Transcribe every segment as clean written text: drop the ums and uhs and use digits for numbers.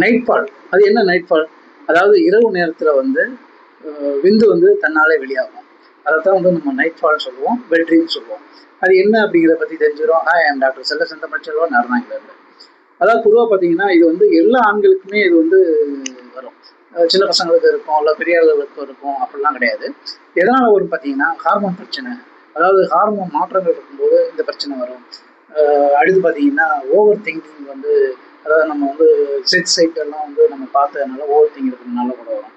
Night fall. அது என்ன night fall? அதாவது இரவு நேரத்துல வந்து விந்து வந்து தன்னாலே வெளியாகும். அதைத்தான் வந்து நம்ம நைட் ஃபால் சொல்லுவோம், பெட் ட்ரீம் சொல்லுவோம். அது என்ன அப்படிங்கிறத பத்தி தெரிஞ்சுக்கிறோம். ஹாய், ஐ எம் டாக்டர் செல்வ தமிழ்ச்செல்வன், நரநாயகிலிருந்து. அதாவது பொதுவாக பார்த்தீங்கன்னா, இது வந்து எல்லா ஆண்களுக்குமே இது வந்து வரும். சின்ன பசங்களுக்கு இருக்கும், இல்லை பெரிய அளவுக்கு இருக்கும், அப்படிலாம் கிடையாது. எதனால் வரும்னு பார்த்தீங்கன்னா, ஹார்மோன் பிரச்சனை. அதாவது ஹார்மோன் மாற்றங்கள் இருக்கும்போது இந்த பிரச்சனை வரும். அடுத்து பார்த்தீங்கன்னா, ஓவர் திங்கிங் வந்து, அதாவது நம்ம வந்து செக்ஸ் சைட்டெல்லாம் வந்து நம்ம பார்த்ததுனால ஓவர் திங்க் இருக்கிறதுனால கூட வரும்.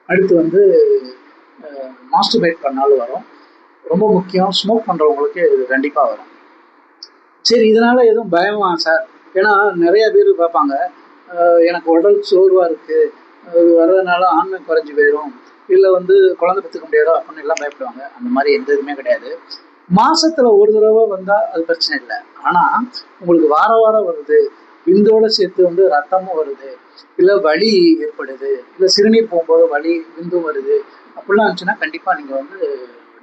அடுத்து வந்து மாஸ்டர்பேட் பண்ணாலும் வரும். ரொம்ப முக்கியம், ஸ்மோக் பண்ணுறவங்களுக்கு இது கண்டிப்பாக வரும். சரி, இதனால எதுவும் பயமா சார்? ஏன்னா நிறைய பேர் பார்ப்பாங்க, எனக்கு உடல் சோர்வாக இருக்குது, அது வர்றதுனால ஆண்மை குறைஞ்சி போயிடும், இல்லை வந்து குழந்தை பெற்றுக்க முடியாதோ அப்படின்னு எல்லாம் பயப்படுவாங்க. அந்த மாதிரி எந்த இதுவுமே கிடையாது. மாசத்துல ஒரு தடவை வந்தால் அது பிரச்சனை இல்லை. ஆனால் உங்களுக்கு வார வாரம் வருது, விந்தோட சேர்த்து வந்து ரத்தமும் வருது, இல்லை வலி ஏற்படுது, இல்லை சிறுநீர் போகும்போது வலி விந்தும் வருது, அப்படிலாம் இருந்துச்சுன்னா கண்டிப்பாக நீங்கள் வந்து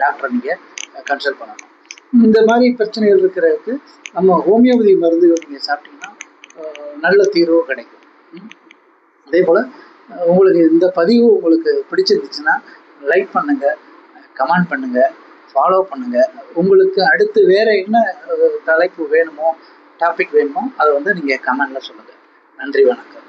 டாக்டரை நீங்கள் கன்சல்ட் பண்ணணும். இந்த மாதிரி பிரச்சனைகள் இருக்கிறதுக்கு நம்ம ஹோமியோபதி மருந்துகள் நீங்கள் சாப்பிட்டீங்கன்னா நல்ல தீர்வு கிடைக்கும். அதே போல் உங்களுக்கு இந்த பதிவு உங்களுக்கு பிடிச்சிருந்துச்சுன்னா லைக் பண்ணுங்கள், கமெண்ட் பண்ணுங்கள், ஃபாலோ பண்ணுங்கள். உங்களுக்கு அடுத்து வேறு என்ன தலைப்பு வேணுமோ, டாபிக் வேணுமோ, அதை வந்து நீங்கள் கமெண்டில் சொல்லுங்கள். நன்றி, வணக்கம்.